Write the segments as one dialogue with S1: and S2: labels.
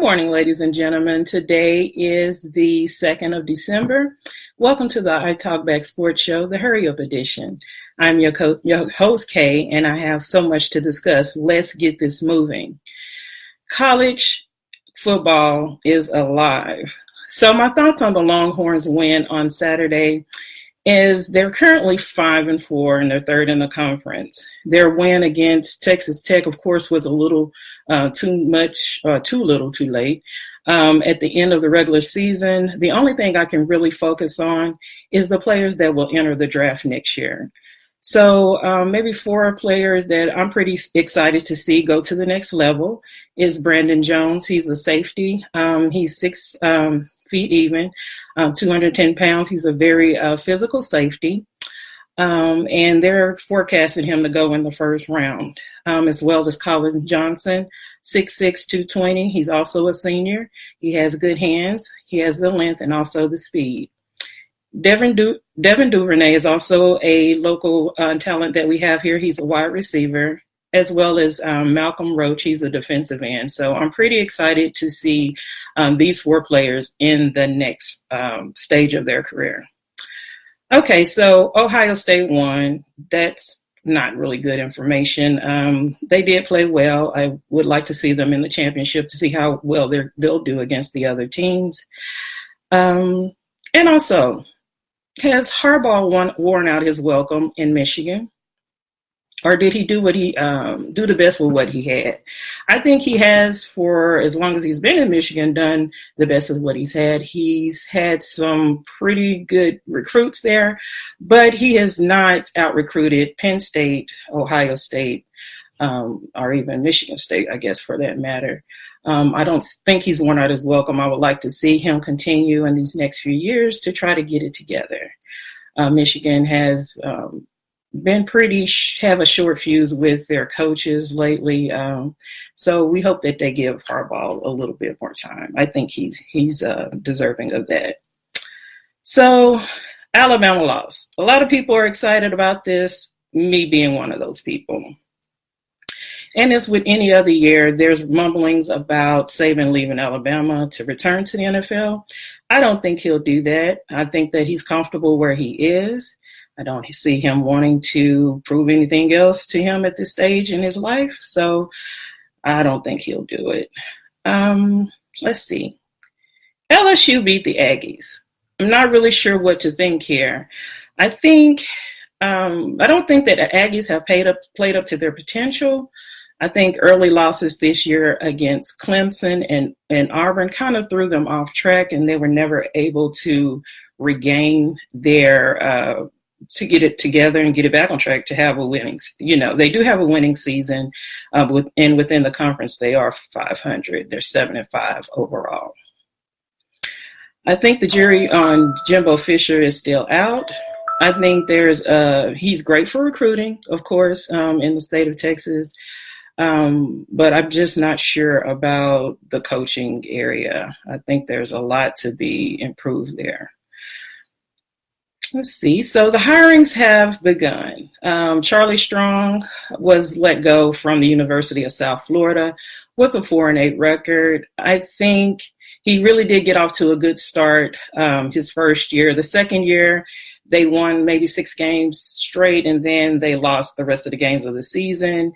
S1: morning, ladies and gentlemen. Today is the 2nd of December. Welcome to the I Talk Back Sports Show, the Hurry Up Edition. I'm your host, Kay, and I have so much to discuss. Let's get this moving. College football is alive. So my thoughts on the Longhorns win on Saturday is they're currently 5-4 and they're third in the conference. Their win against Texas Tech, of course, was a little too little too late. At the end of the regular season, the only thing I can really focus on is the players that will enter the draft next year. So maybe 4 players that I'm pretty excited to see go to the next level is Brandon Jones. He's a safety. He's 6 feet even, 210 pounds. He's a very physical safety. And they're forecasting him to go in the first round, as well as Colin Johnson, 6'6", 220. He's also a senior. He has good hands. He has the length and also the speed. Devin Duvernay is also a local talent that we have here. He's a wide receiver, as well as Malcolm Roach. He's a defensive end. So I'm pretty excited to see these 4 players in the next stage of their career. Okay, so Ohio State won. That's not really good information. They did play well. I would like to see them in the championship to see how well they'll do against the other teams. And also, has Harbaugh worn out his welcome in Michigan? Or did he do do the best with what he had? I think he has, for as long as he's been in Michigan, done the best of what he's had. He's had some pretty good recruits there, but he has not out-recruited Penn State, Ohio State, or even Michigan State, I guess, for that matter. I don't think he's worn out his welcome. I would like to see him continue in these next few years to try to get it together. Michigan has been have a short fuse with their coaches lately. So we hope that they give Harbaugh a little bit more time. I think he's deserving of that. So Alabama lost. A lot of people are excited about this, me being one of those people. And as with any other year, there's mumblings about Saban leaving Alabama to return to the NFL. I don't think he'll do that. I think that he's comfortable where he is. I don't see him wanting to prove anything else to him at this stage in his life. So I don't think he'll do it. Let's see. LSU beat the Aggies. I'm not really sure what to think here. I don't think that the Aggies have played up to their potential. I think early losses this year against Clemson and Auburn kind of threw them off track, and they were never able to regain their to get it together and get it back on track to have a winning. They do have a winning season, and within the conference they are 500. They're 7-5 overall. I think the jury on Jimbo Fisher is still out. I think he's great for recruiting, of course, in the state of Texas. But I'm just not sure about the coaching area. I think there's a lot to be improved there. Let's see. So the hirings have begun. Charlie Strong was let go from the University of South Florida with a 4-8 record. I think he really did get off to a good start his first year. The second year, they won maybe 6 games straight, and then they lost the rest of the games of the season.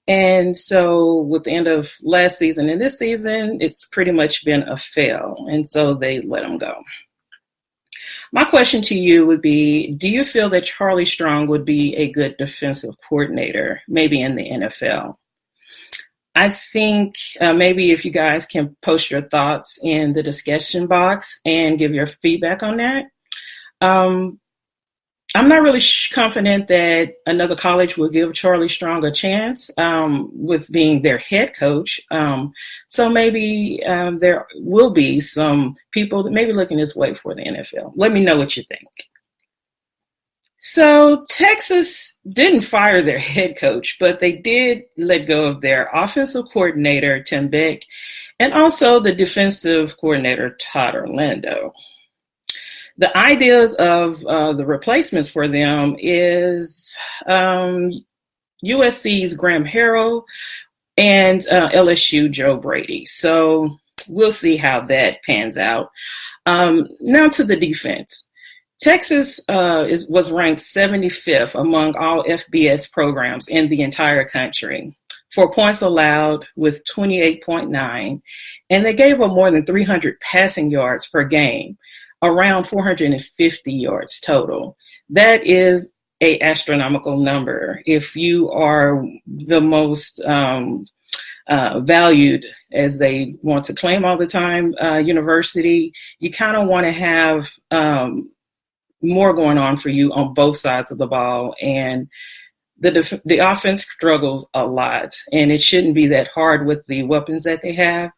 S1: And so with the end of last season and this season, it's pretty much been a fail. And so they let him go. My question to you would be, do you feel that Charlie Strong would be a good defensive coordinator, maybe in the NFL? I think maybe if you guys can post your thoughts in the discussion box and give your feedback on that. I'm not really confident that another college will give Charlie Strong a chance with being their head coach. So maybe there will be some people that may be looking this way for the NFL. Let me know what you think. So Texas didn't fire their head coach, but they did let go of their offensive coordinator, Tim Beck, and also the defensive coordinator, Todd Orlando. The ideas of the replacements for them is USC's Graham Harrell and LSU Joe Brady. So we'll see how that pans out. Now to the defense. Texas was ranked 75th among all FBS programs in the entire country for points allowed with 28.9, and they gave up more than 300 passing yards per game, around 450 yards total. That is an astronomical number. If you are the most valued, as they want to claim all the time, university, you kind of want to have more going on for you on both sides of the ball. And the offense struggles a lot, and it shouldn't be that hard with the weapons that they have.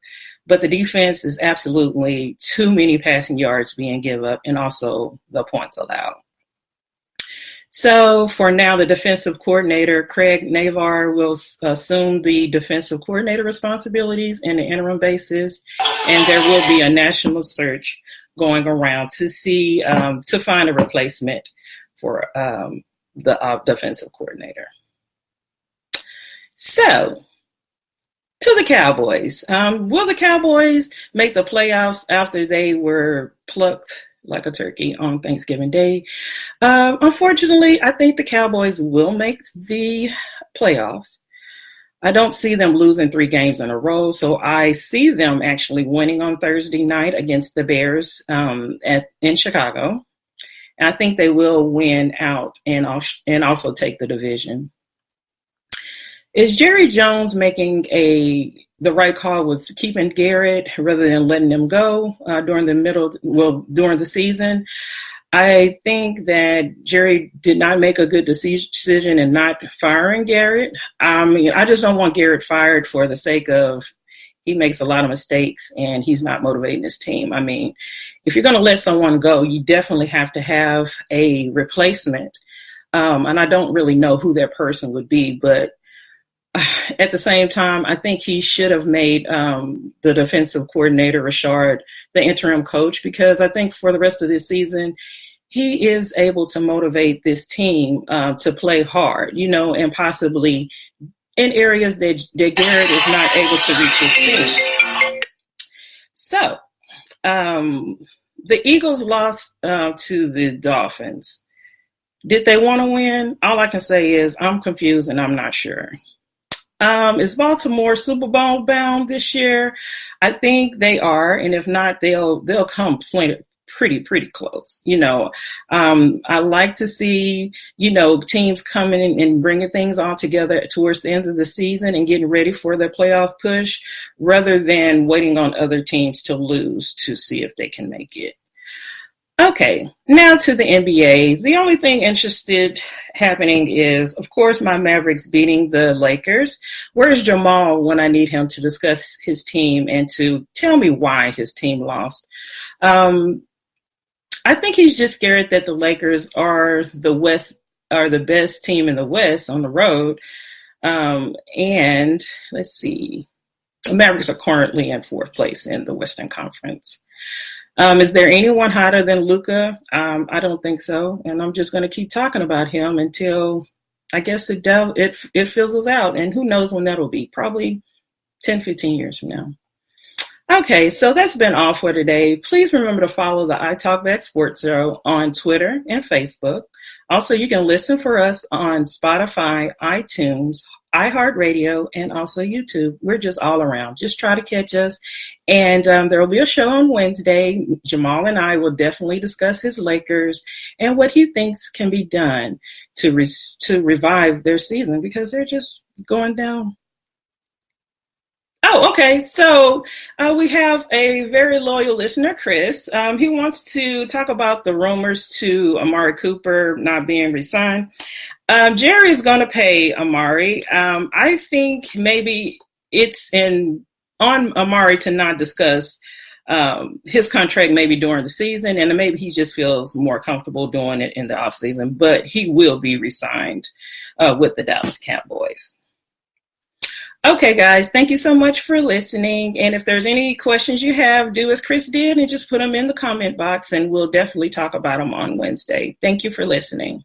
S1: But the defense is absolutely too many passing yards being given up, and also the points allowed. So for now, the defensive coordinator, Craig Navar, will assume the defensive coordinator responsibilities in the interim basis, and there will be a national search going around to see to find a replacement for the defensive coordinator. So, to the Cowboys. Will the Cowboys make the playoffs after they were plucked like a turkey on Thanksgiving Day? Unfortunately, I think the Cowboys will make the playoffs. I don't see them losing 3 games in a row, so I see them actually winning on Thursday night against the Bears in Chicago. I think they will win out and also take the division. Is Jerry Jones making the right call with keeping Garrett rather than letting him go during the season? I think that Jerry did not make a good decision in not firing Garrett. I just don't want Garrett fired for the sake of he makes a lot of mistakes and he's not motivating his team. I mean, if you're going to let someone go, you definitely have to have a replacement. And I don't really know who that person would be, but at the same time, I think he should have made the defensive coordinator, Richard, the interim coach, because I think for the rest of this season, he is able to motivate this team to play hard, and possibly in areas that Garrett is not able to reach his team. So the Eagles lost to the Dolphins. Did they want to win? All I can say is I'm confused and I'm not sure. Is Baltimore Super Bowl bound this year? I think they are, and if not, they'll come pretty close. I like to see teams coming in and bringing things all together towards the end of the season and getting ready for their playoff push, rather than waiting on other teams to lose to see if they can make it. Okay, now to the NBA. The only thing happening is, of course, my Mavericks beating the Lakers. Where's Jamal when I need him to discuss his team and to tell me why his team lost? I think he's just scared that the Lakers are the best team in the West on the road. And let's see, the Mavericks are currently in 4th place in the Western Conference. Is there anyone hotter than Luka? I don't think so. And I'm just going to keep talking about him until I guess it fizzles out. And who knows when that'll be? Probably 10, 15 years from now. Okay, so that's been all for today. Please remember to follow the I Talk Back Sports Show on Twitter and Facebook. Also, you can listen for us on Spotify, iTunes, iHeartRadio, and also YouTube. We're just all around. Just try to catch us. And there will be a show on Wednesday. Jamal and I will definitely discuss his Lakers and what he thinks can be done to revive their season, because they're just going down. Oh, okay. So we have a very loyal listener, Chris. He wants to talk about the rumors to Amari Cooper not being re-signed. Jerry is going to pay Amari. I think maybe it's on Amari to not discuss his contract maybe during the season, and maybe he just feels more comfortable doing it in the offseason. But he will be re-signed with the Dallas Cowboys. Okay, guys, thank you so much for listening. And if there's any questions you have, do as Chris did and just put them in the comment box, and we'll definitely talk about them on Wednesday. Thank you for listening.